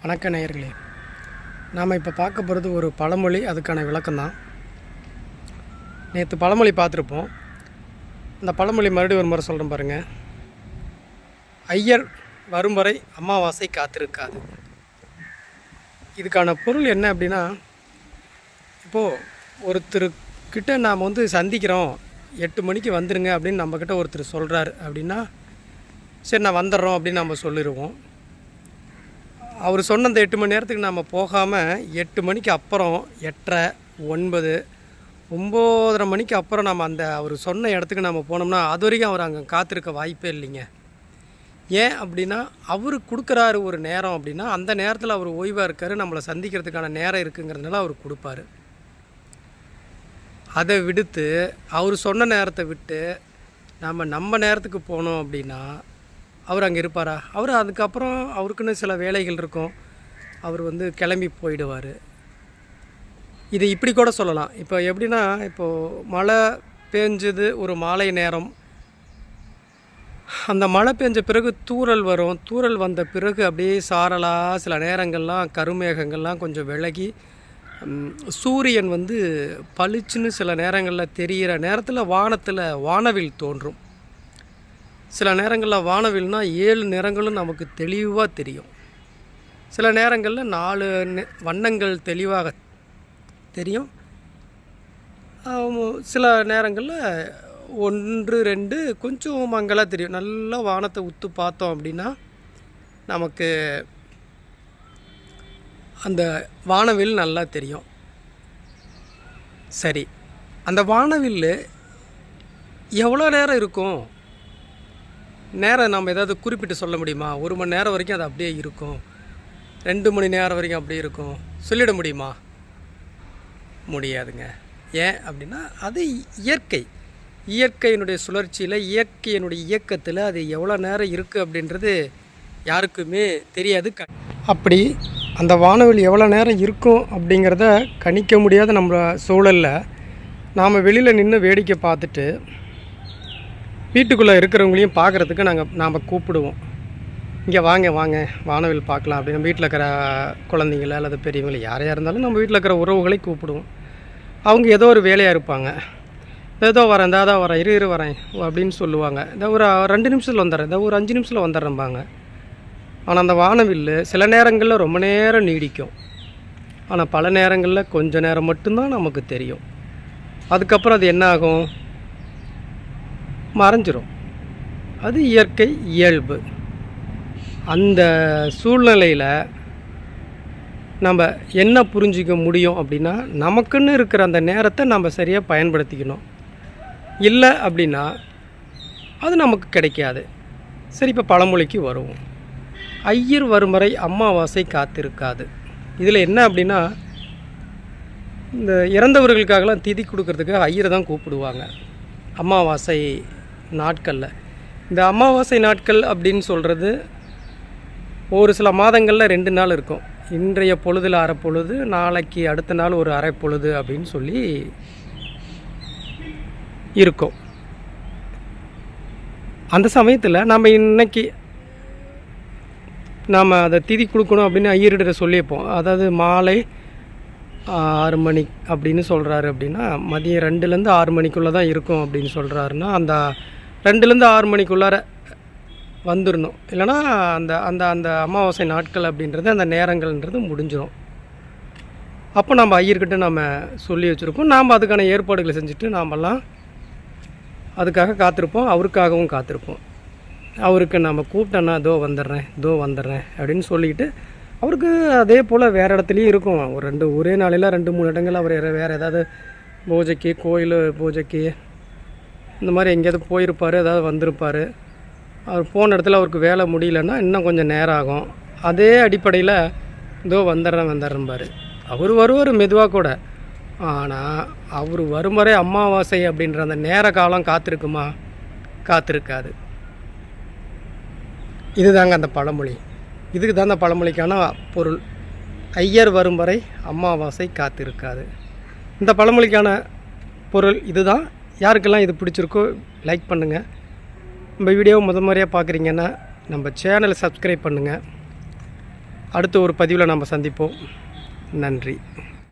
வணக்க நேயர்களே, நாம் இப்போ பார்க்க போகிறது ஒரு பழமொழி, அதுக்கான விளக்கம் தான். நேற்று பழமொழி பார்த்துருப்போம். அந்த பழமொழி மறுபடியும் ஒரு முறை சொல்கிறேன் பாருங்கள். ஐயர் வரும் வரை அமாவாசை காத்திருக்காது. இதுக்கான பொருள் என்ன அப்படின்னா, இப்போது ஒருத்தருக்கிட்ட நாம் சந்திக்கிறோம், 8 மணிக்கு வந்துடுங்க அப்படின்னு நம்மக்கிட்ட ஒருத்தர் சொல்கிறார் அப்படின்னா, சரி நான் வந்துடுறோம் அப்படின்னு நம்ம சொல்லிடுவோம். அவர் சொன்ன அந்த 8 மணி நேரத்துக்கு நம்ம போகாமல் 8 மணிக்கு அப்புறம் 8:30, 9, 9:30 மணிக்கு அப்புறம் நம்ம அந்த அவர் சொன்ன இடத்துக்கு நம்ம போனோம்னா அது வரைக்கும் அவர் அங்கே காத்திருக்க வாய்ப்பே இல்லைங்க. ஏன் அப்படின்னா, அவர் கொடுக்குறாரு ஒரு நேரம் அப்படின்னா அந்த நேரத்தில் அவர் ஓய்வாக இருக்கார், நம்மளை சந்திக்கிறதுக்கான நேரம் இருக்குங்கிறதுனால அவர் கொடுப்பார். அதை விடுத்து அவர் சொன்ன நேரத்தை விட்டு நம்ம நேரத்துக்கு போனோம் அப்படின்னா அவர் அங்கே இருப்பாரா? அவர் அதுக்கப்புறம் அவருக்குன்னு சில வேலைகள் இருக்கும், அவர் கிளம்பி போயிடுவார். இது இப்படி கூட சொல்லலாம். இப்போ எப்படின்னா, இப்போது மழை பெஞ்சது ஒரு மாலை நேரம், அந்த மழை பெஞ்ச பிறகு தூறல் வரும். தூறல் வந்த பிறகு அப்படியே சாரலாக சில நேரங்கள்லாம் கருமேகங்கள்லாம் கொஞ்சம் விலகி சூரியன் பளிச்சுன்னு சில நேரங்களில் தெரிகிற நேரத்தில் வானத்தில் வானவில் தோன்றும். சில நேரங்களில் வானவில்னால் 7 நிறங்களும் நமக்கு தெளிவாக தெரியும். சில நேரங்களில் 4 வண்ணங்கள் தெளிவாக தெரியும். சில நேரங்களில் 1, 2 கொஞ்சம் மங்கலாக தெரியும். நல்லா வானத்தை உத்து பார்த்தோம் அப்படின்னா நமக்கு அந்த வானவில் நல்லா தெரியும். சரி, அந்த வானவில் எவ்வளோ நேரம் இருக்கும்? நேரம் நம்ம ஏதாவது குறிப்பிட்டு சொல்ல முடியுமா? 1 மணி நேரம் வரைக்கும் அது அப்படியே இருக்கும், 2 மணி நேரம் வரைக்கும் அப்படியே இருக்கும், சொல்லிட முடியுமா? முடியாதுங்க. ஏன் அப்படின்னா, அது இயற்கையினுடைய சுழற்சியில், இயற்கையினுடைய இயக்கத்தில் அது எவ்வளோ நேரம் இருக்குது அப்படின்றது யாருக்குமே தெரியாது. அப்படி அந்த வானவில் எவ்வளோ நேரம் இருக்கும் அப்படிங்கிறத கணிக்க முடியாத நம்ம சூழலில் நாம் வெளியில் நின்று வேடிக்கை பார்த்துட்டு வீட்டுக்குள்ளே இருக்கிறவங்களையும் பார்க்குறதுக்கு நாம் கூப்பிடுவோம். இங்கே வாங்க வானவில் பார்க்கலாம் அப்படின்னு. நம்ம வீட்டில் இருக்கிற குழந்தைங்கள அல்லது பெரியவங்களை யாரையாக இருந்தாலும் நம்ம வீட்டில் இருக்கிற உறவுகளை கூப்பிடுவோம். அவங்க ஏதோ ஒரு வேலையாக இருப்பாங்க. ஏதோ வரேன், வரேன், இரு வரேன் அப்படின்னு சொல்லுவாங்க. இந்த ஒரு 2 நிமிஷத்தில் வந்துடுறேன், இந்த ஒரு 5 நிமிஷத்தில் வந்துடுறேன்பாங்க. ஆனால் அந்த வானவில் சில நேரங்களில் ரொம்ப நேரம் நீடிக்கும். ஆனால் பல நேரங்களில் கொஞ்சம் நேரம் மட்டும்தான் நமக்கு தெரியும். அதுக்கப்புறம் அது என்ன ஆகும்? மறைஞ்சிரும். அது இயற்கை இயல்பு. அந்த சூழ்நிலையில் நம்ம என்ன புரிஞ்சிக்க முடியும் அப்படின்னா, நமக்குன்னு இருக்கிற அந்த நேரத்தை நம்ம சரியாக பயன்படுத்திக்கணும். இல்லை அப்படின்னா அது நமக்கு கிடைக்காது. சரி, இப்போ பழமொழிக்கு வருவோம். ஐயர் வரும் வரை அமாவாசை காத்திருக்காது. இதில் என்ன அப்படின்னா, இந்த இறந்தவர்களுக்காகலாம் திதி கொடுக்கறதுக்கு ஐயரை தான் கூப்பிடுவாங்க அமாவாசை நாட்களில். இந்த அமாவாசை நாட்கள் அப்படின்னு சொல்கிறது ஒரு சில மாதங்களில் 2 நாள் இருக்கும். இன்றைய பொழுதில் அரை பொழுது, நாளைக்கு அடுத்த நாள் ஒரு அரை பொழுது அப்படின்னு சொல்லி இருக்கும். அந்த சமயத்தில் நம்ம இன்னைக்கு நாம் அதை திதி கொடுக்கணும் அப்படின்னு ஐயர்கிட்ட சொல்லியிருப்போம். அதாவது மாலை 6 மணி அப்படின்னு சொல்கிறாரு அப்படின்னா, மதியம் 2லேருந்து 6 மணிக்குள்ளே தான் இருக்கும் அப்படின்னு சொல்கிறாருன்னா, அந்த 2லேருந்து 6 மணிக்குள்ளார வந்துடணும். இல்லைனா அந்த அந்த அந்த அமாவாசை நாட்கள் அப்படின்றது, அந்த நேரங்கள்ன்றது முடிஞ்சிடும். அப்போ நம்ம ஐயர்கிட்ட நம்ம சொல்லி வச்சுருப்போம். நாம் அதுக்கான ஏற்பாடுகளை செஞ்சுட்டு நாமெல்லாம் அதுக்காக காத்திருப்போம். அவருக்காகவும் காத்திருப்போம். அவருக்கு நம்ம கூப்பிட்டோன்னா இதோ வந்துடுறேன் அப்படின்னு சொல்லிக்கிட்டு, அவருக்கு அதே போல் வேறு இடத்துலையும் இருக்கும். ஒரு ஒரே நாளையில் 2-3 இடங்கள் அவர் வேறு ஏதாவது பூஜைக்கு, கோயில் பூஜைக்கு இந்த மாதிரி எங்கேயாவது போயிருப்பார், ஏதாவது வந்திருப்பார். அவர் போன இடத்துல அவருக்கு வேலை முடியலன்னா இன்னும் கொஞ்சம் நேரம் ஆகும். அதே அடிப்படையில் இதோ வந்துடுறேன்பார். அவர் வருவார் மெதுவாக கூட. ஆனால் அவர் வரும் வரை அமாவாசை அப்படின்ற அந்த நேர காலம் காத்திருக்குமா? காத்திருக்காது. இதுதாங்க அந்த பழமொழி. இதுக்கு தான் அந்த பழமொழிக்கான பொருள். ஐயர் வரும் வரை அமாவாசை காத்திருக்காது. இந்த பழமொழிக்கான பொருள் இதுதான். யாருக்கெல்லாம் இது பிடிச்சிருக்கோ லைக் பண்ணுங்கள். நம்ம வீடியோவை முறையாக பார்க்குறீங்கன்னா நம்ம சேனலை சப்ஸ்கிரைப் பண்ணுங்கள். அடுத்த ஒரு பதிவில் நம்ம சந்திப்போம். நன்றி.